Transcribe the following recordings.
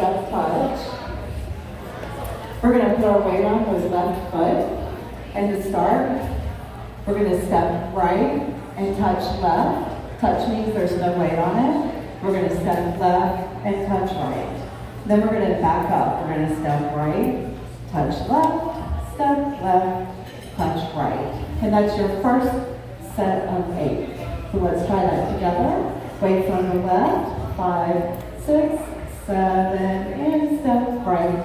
step, touch. We're going to put our weight on with left foot. And to start, we're going to step right and touch left. Touch means there's no weight on it. We're going to step left and touch right. Then we're going to back up. We're going to step right, touch left, step left, touch right. And that's your first set of 8. So let's try that together. Weights on the left, 5, 6, 7, and step right.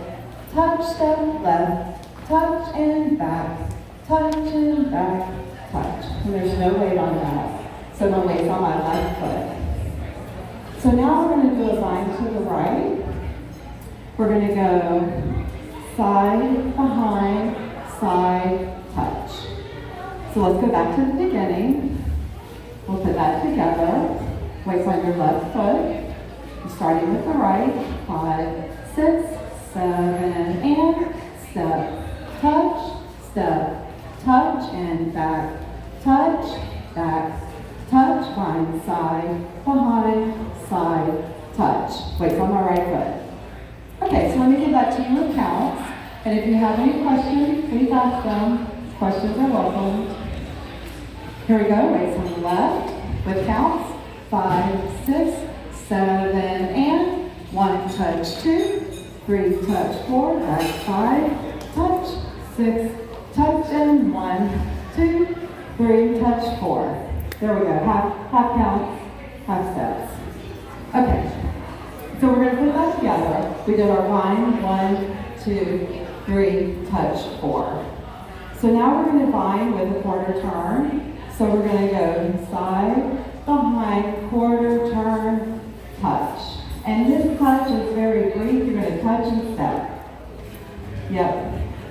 Touch, step left, touch and back, touch and back, touch. And there's no weight on that. So no weight's on my left foot. So now we're going to do a vine to the right. We're going to go side, behind, side, touch. So let's go back to the beginning. We'll put that together. Weights on your left foot. Starting with the right. 5, 6, 7, and step, touch, and back, touch, vine, side, behind, side, touch. Weights on my right foot. Okay, so let me give that to you in counts. And if you have any questions, please ask them. Questions are welcome. Here we go. Weights on the left with counts. 5, 6, 7, and 1, touch 2, 3, touch 4, back 5, touch 6, touch and 1, 2, 3, touch 4. There we go. Half counts, half steps. Okay. So we're going to put that together. We did our vine, 1, 2, 3, touch 4. So now we're going to vine with a quarter turn. So we're going to go side, behind, quarter turn, touch. And this touch is very brief. You're going to touch and step. Yep.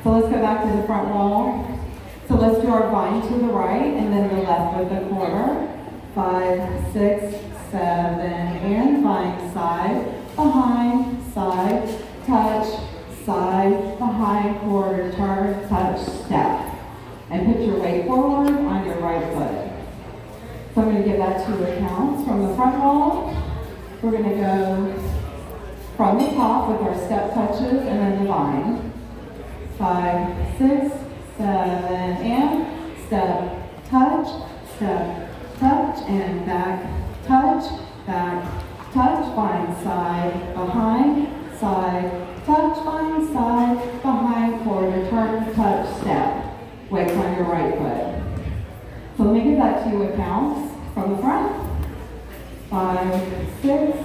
So let's go back to the front wall. So let's do our vine to the right and then the left with the quarter. 5, 6, 7, and vine side, behind, side, touch, side, behind, quarter, turn, touch, step. And put your weight forward on your right foot. So I'm going to give that 2 counts from the front wall. We're going to go from the top with our step touches and then the vine. 5, 6, 7, and step, touch, and back, touch, vine, side, behind, touch, vine, side, behind, quarter, turn, touch, step. Weights on your right foot. So let me give that to you with counts from the front. 5, 6,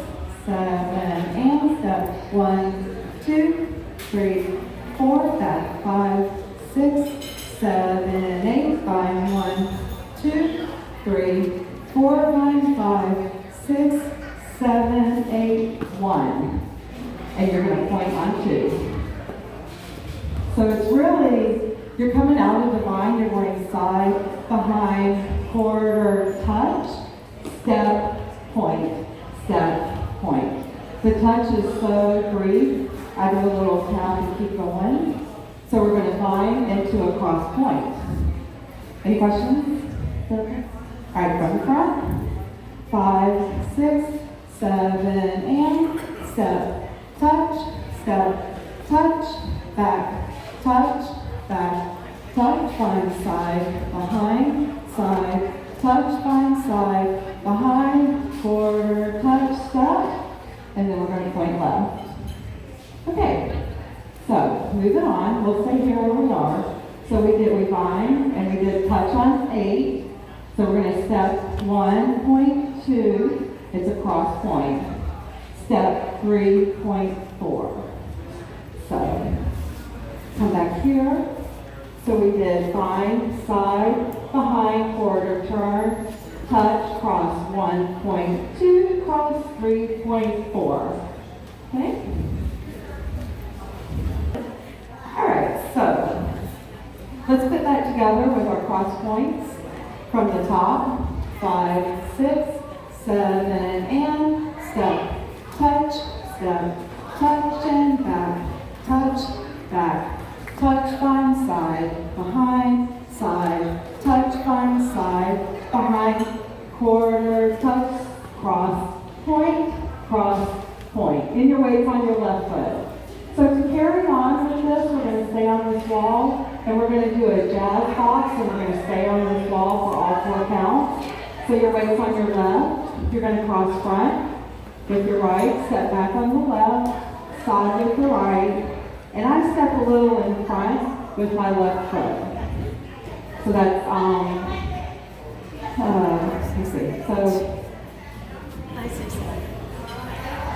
7, and step. 1, 2, 3, 4, back 5, 6, 7, 8, vine 1, 2, 3, 4, vine 5, 6, 7, 8, 1. And you're going to point on 2. So it's really, you're coming out of the vine, you're going side, behind, quarter, touch, step, point. The touch is so brief. I do a little tap and keep going. So we're going to vine into a cross point. Any questions? Okay. All right, from the front. 5, 6, 7, and step, touch, back, touch, vine, side, behind, touch, vine, side, behind, quarter, touch, step, and then we're going to point left. Okay, so moving on, we'll stay here where we are. So we vine, and we did touch on 8. So we're going to step 1, point 2, it's a cross point. Step 3, point 4. So come back here. So we did vine, side, behind, quarter, turn, touch, cross 1.2, cross 3.4. Okay? All right, so let's put that together with our cross points from the top. 5, 6, 7, and step, touch, and back, touch, vine, side, behind, touch, vine, side, behind, quarter, touch, cross, point. And your weight's on your left foot. jazz box, and we're going to stay on this wall for all 4 counts. So your weight's on your left. You're going to cross front with your right, step back on the left, side with the right, and I step a little in front with my left foot. So that's, let's see, so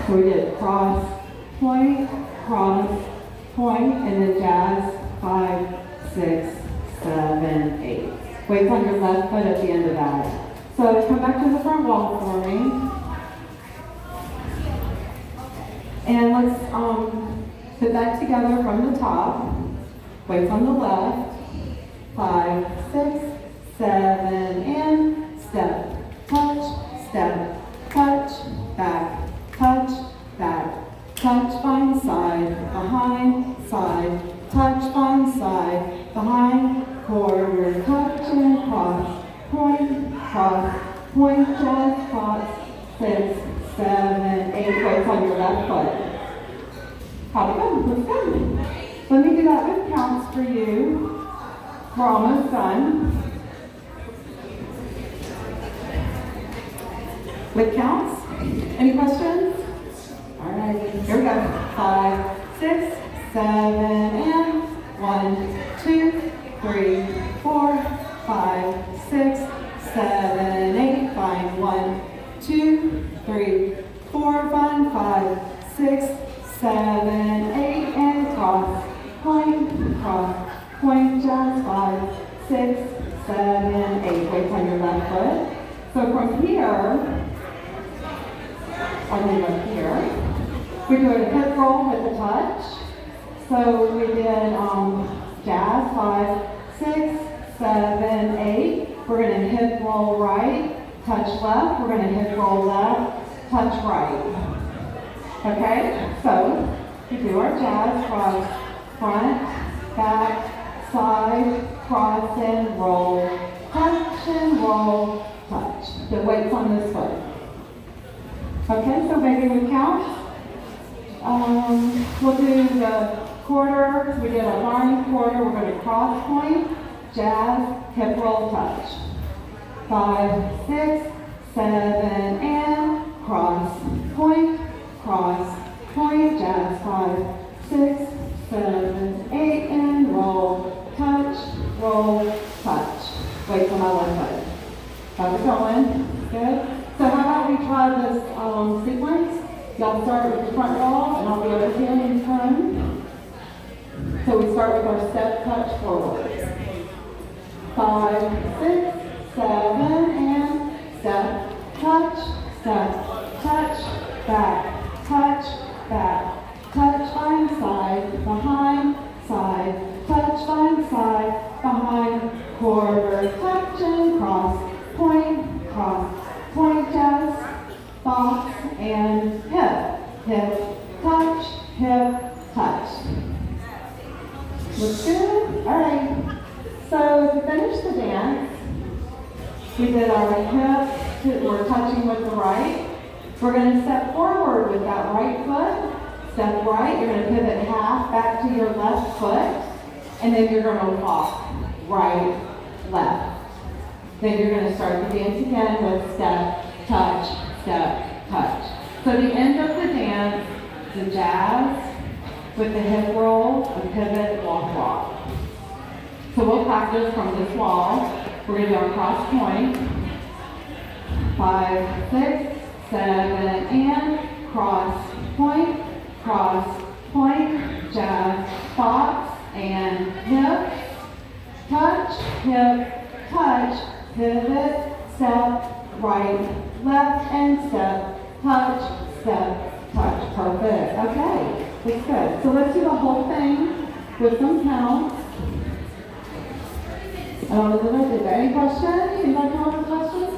we did cross, point, and then jazz, 5, 6, 7, 8. Weight's on your left foot at the end of that. So come back to the front wall for me. And let's put that together from the top. Weights on the left. 5, 6, 7, and step, touch, back, touch, find side, behind, side, touch, find side, behind, quarter, touch, and cross, point, jazz, cross, 6, 7, 8, weights on your left foot. How'd it go? Let's go. Let me do that with counts for you. We're almost done. With counts? Any questions? All right, here we go. 5, 6, 7, and 1, 2, 3, 4, 5, 6, 7, 8. Find 1, 2, 3, 4. Find 5, 6, 7, 8, and cross, point, jazz, 5, 6, 7, 8. Weights on your left foot. So from here, we do a hip roll with a touch. So we did jazz, 5, 6, 7, 8. We're going to hip roll right, touch left. We're going to hip roll left, touch right. Okay, so we do our jazz, cross, front, back, side, cross and roll, touch. The weight's on this foot. Okay, so maybe we count. We'll do the quarter. We did a line quarter. We're going to cross point, jazz, hip roll, touch. 5, 6, 7, and cross, point, jazz, 5, 6, 7, 8, and roll, touch. Weights on my left foot. How's it going? Good? So how about we try this sequence? Y'all start with the front wall, and I'll be over here in turn. So we start with our step touch forward. 5, 6, 7, and step, touch, back, touch, find side, behind, side, touch, find side, behind, quarter, touch, and cross, point, jazz, box, and hip, touch. Looks good? All right. So to finish the dance, we did our hip, we're touching with the right. We're going to step forward with that right foot. Step right, you're going to pivot half back to your left foot, and then you're going to walk right, left. Then you're going to start the dance again with step, touch. So the end of the dance, the jazz with the hip roll, a pivot, walk. So we'll practice from this wall. We're going to do our cross point. 5, 6, 7, and cross, point, jazz, box, and hip, touch, pivot, step, right, left, and step, touch. Perfect. Okay, that's good. So let's do the whole thing with some counts. Is there any questions? Anybody come up with questions?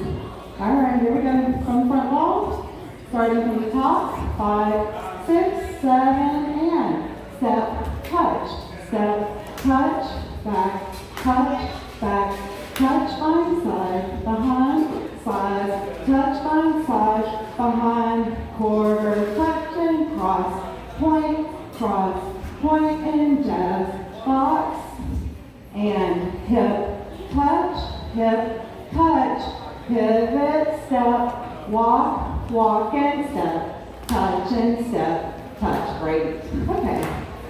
All right, here we go. From front wall, starting from the top. 5, 6, 7, and step, touch, back, touch, find side, behind, side, touch, find side, behind, quarter, touch, and cross, point, and jazz, box, and hip, touch, pivot, step, walk and step, touch and step, touch. Great. Okay.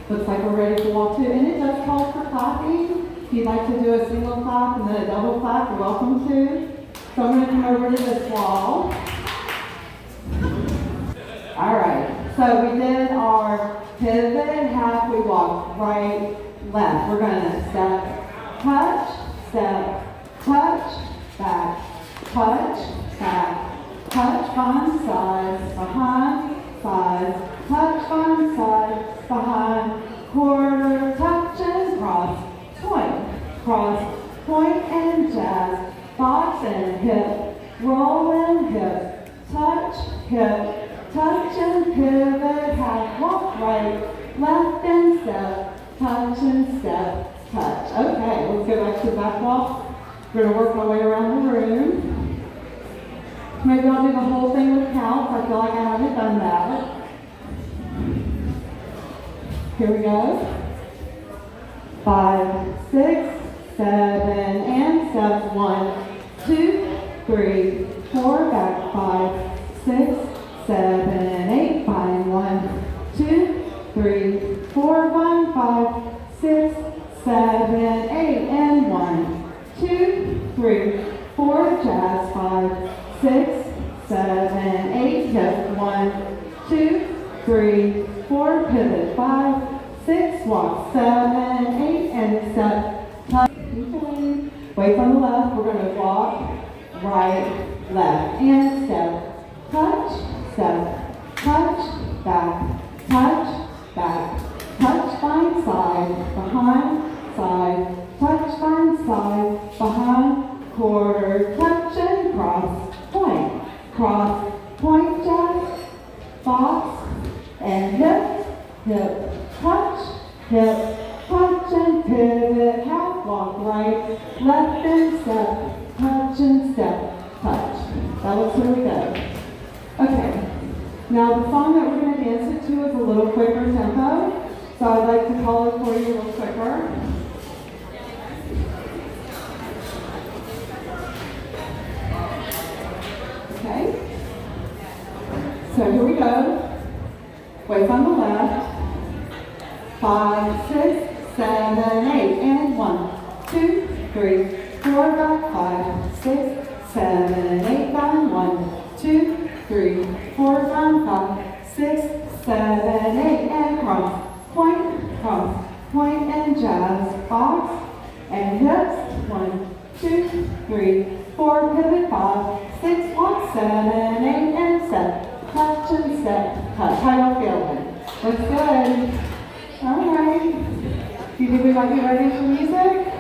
Looks like we're ready to walk to, and it does call for clapping. If you'd like to do a single clap and then a double clap, you're welcome to. So I'm going to come over to this wall. All right. So we did our pivot, half, we walk right, left. We're going to step, touch, back, touch, find sides, behind, sides, touch, find sides, behind, quarter, touch and cross, point and jazz, box and hip, roll and hip, touch and pivot, half, walk right, left and step, touch and step, touch. Okay, let's go back to the back walk. We're going to work our way around the room. Maybe I'll do the whole thing with counts. I feel like I haven't done that. Here we go. 5, 6, 7, and steps. 1, 2, 3, 4, back. 5, 6, 7, 8, bind. 1, 2, 3, 4, bind. 5, 6, 7, 8, and 1, 2, 3, 4, jazz. 5, 6, 7, 8, hip. 1, 2, 3, 4, pivot. 5, 6, walk. 7, 8, and step. Touch. Okay. Weights on the left. We're going to walk right, left, and step. Touch, back, touch, find side, behind, side, touch, find side, behind, quarter, touch and cross, point, jazz, box, and hip, touch and pivot, half walk right, left and step, touch and step, touch. That looks really good. Okay, now the song that we're going to dance it to is a little quicker tempo, so I'd like to call it for you a little quicker. Okay, so here we go. Weights on the left. 5, 6, 7, 8, and 1, 2, 3, 4, back. 5, 6, 7, 8, down. 1, 2, 3, 4, down. 5, 6, 7, 8, and cross, point and jazz, box and hips. 1, 2, 3, 4, pivot. 5, 6, walk. 7, 8, and step, touch and step, touch. How y'all feeling? Looks good. All right. Do you think we might be ready for music?